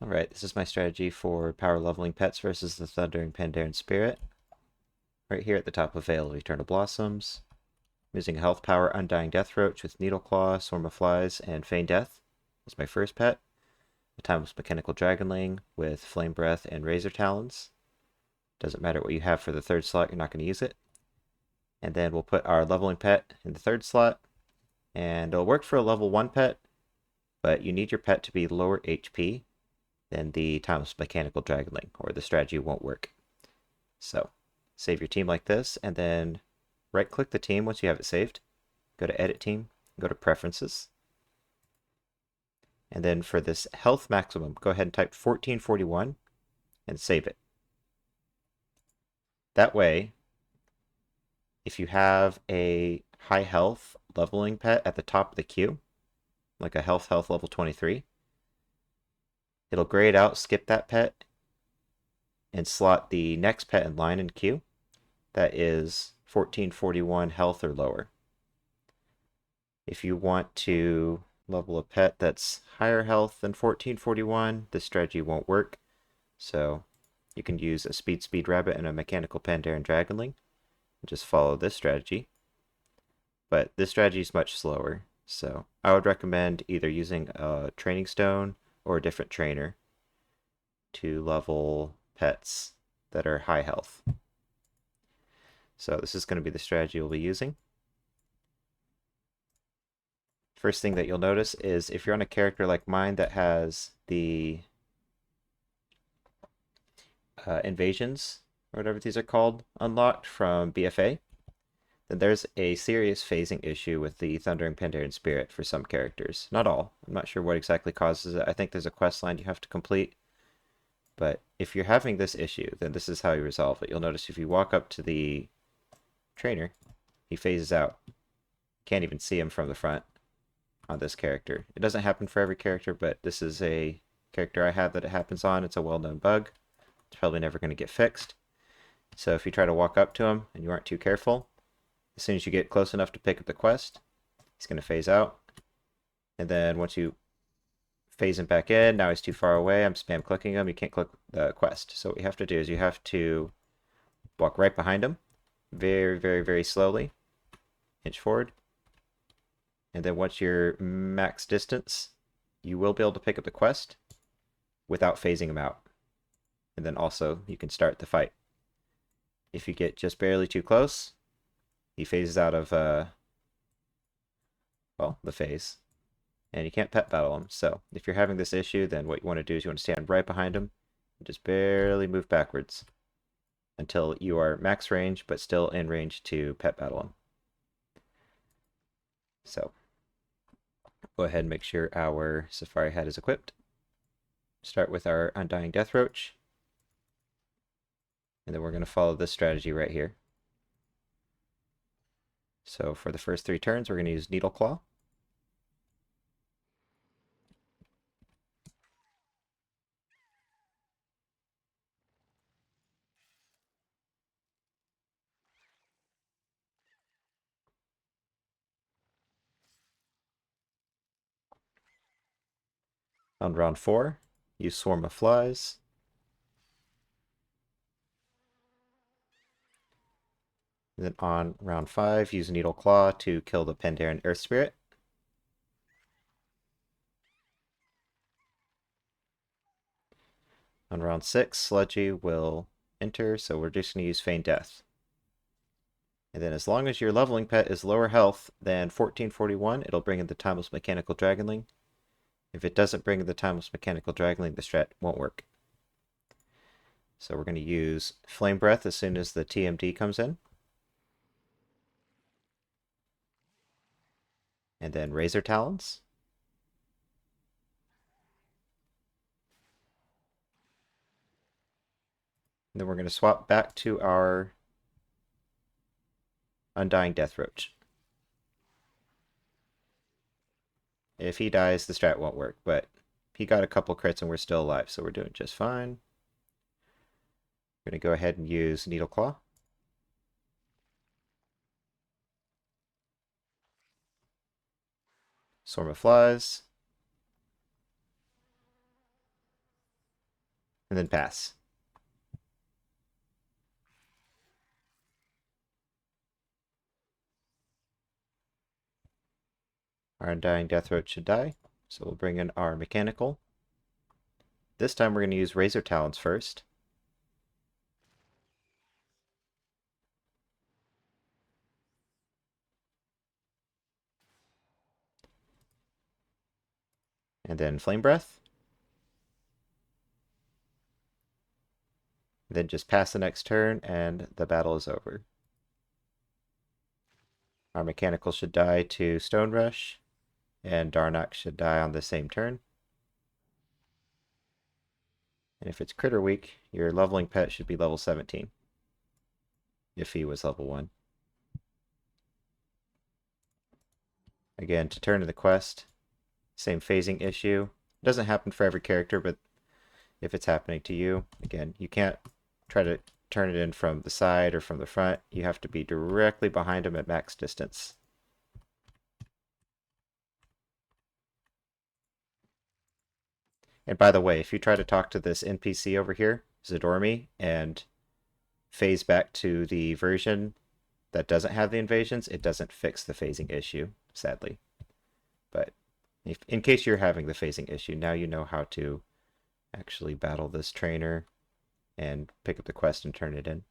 Alright, this is my strategy for power leveling pets versus the Thundering Pandaren Spirit. Right here at the top of Veil of Eternal Blossoms. I'm using a health power Undying Deathroach with Needleclaw, Swarm of Flies, and Feign Death as my first pet. A Timeless Mechanical Dragonling with Flame Breath and Razor Talons. Doesn't matter what you have for the third slot, you're not going to use it. And then we'll put our leveling pet in the third slot. And it'll work for a level 1 pet, but you need your pet to be lower HP than the Timeless Mechanical Dragonling, or the strategy won't work. So, save your team like this, and then right-click the team once you have it saved. Go to Edit Team, go to Preferences. And then for this health maximum, go ahead and type 1441 and save it. That way, if you have a high health leveling pet at the top of the queue, like a health level 23, it'll grayed out, skip that pet, and slot the next pet in line in queue. That is 1441 health or lower. If you want to level a pet that's higher health than 1441, this strategy won't work. So you can use a Speed Rabbit and a Mechanical Pandaren Dragonling. Just follow this strategy. But this strategy is much slower. So I would recommend either using a training stone or a different trainer to level pets that are high health. So this is going to be the strategy we'll be using. First thing that you'll notice is if you're on a character like mine that has the invasions, or whatever these are called, unlocked from BFA, then there's a serious phasing issue with the Thundering Pandaren Spirit for some characters. Not all. I'm not sure what exactly causes it. I think there's a quest line you have to complete. But if you're having this issue, then this is how you resolve it. You'll notice if you walk up to the trainer, he phases out. Can't even see him from the front on this character. It doesn't happen for every character, but this is a character I have that it happens on. It's a well-known bug. It's probably never going to get fixed. So if you try to walk up to him and you aren't too careful, as soon as you get close enough to pick up the quest, he's going to phase out. And then once you phase him back in, now he's too far away, I'm spam clicking him, you can't click the quest. So what you have to do is you have to walk right behind him, very, very, very slowly, inch forward. And then once you're max distance, you will be able to pick up the quest without phasing him out. And then also you can start the fight. If you get just barely too close, he phases out of the phase, and you can't pet battle him. So if you're having this issue, then what you want to do is you want to stand right behind him and just barely move backwards until you are max range but still in range to pet battle him. So go ahead and make sure our Safari Hat is equipped. Start with our Undying Deathroach, and then we're going to follow this strategy right here. So for the first 3 turns, we're going to use Needleclaw. On round 4, use Swarm of Flies. And then on round 5, use Needleclaw to kill the Pandaren Earth Spirit. On round 6, Sludgy will enter, so we're just going to use Feign Death. And then as long as your leveling pet is lower health than 1441, it'll bring in the Timeless Mechanical Dragonling. If it doesn't bring in the Timeless Mechanical Dragonling, the strat won't work. So we're going to use Flame Breath as soon as the TMD comes in. And then Razor Talons. And then we're going to swap back to our Undying Deathroach. If he dies, the strat won't work, but he got a couple crits and we're still alive, so we're doing just fine. We're going to go ahead and use Needleclaw. Swarm of Flies. and then pass. Our Undying Deathroach should die, so we'll bring in our mechanical. This time we're going to use Razor Talons first. And then Flame Breath. Then just pass the next turn and the battle is over. Our mechanical should die to Stone Rush, and Darnock should die on the same turn. And if it's Critter Week, your leveling pet should be level 17. If he was level 1. Again, to turn to the quest, same phasing issue. It doesn't happen for every character, but if it's happening to you, again, you can't try to turn it in from the side or from the front. You have to be directly behind him at max distance. And by the way, if you try to talk to this NPC over here, Zadormi, and phase back to the version that doesn't have the invasions, it doesn't fix the phasing issue, sadly. But in case you're having the phasing issue, now you know how to actually battle this trainer and pick up the quest and turn it in.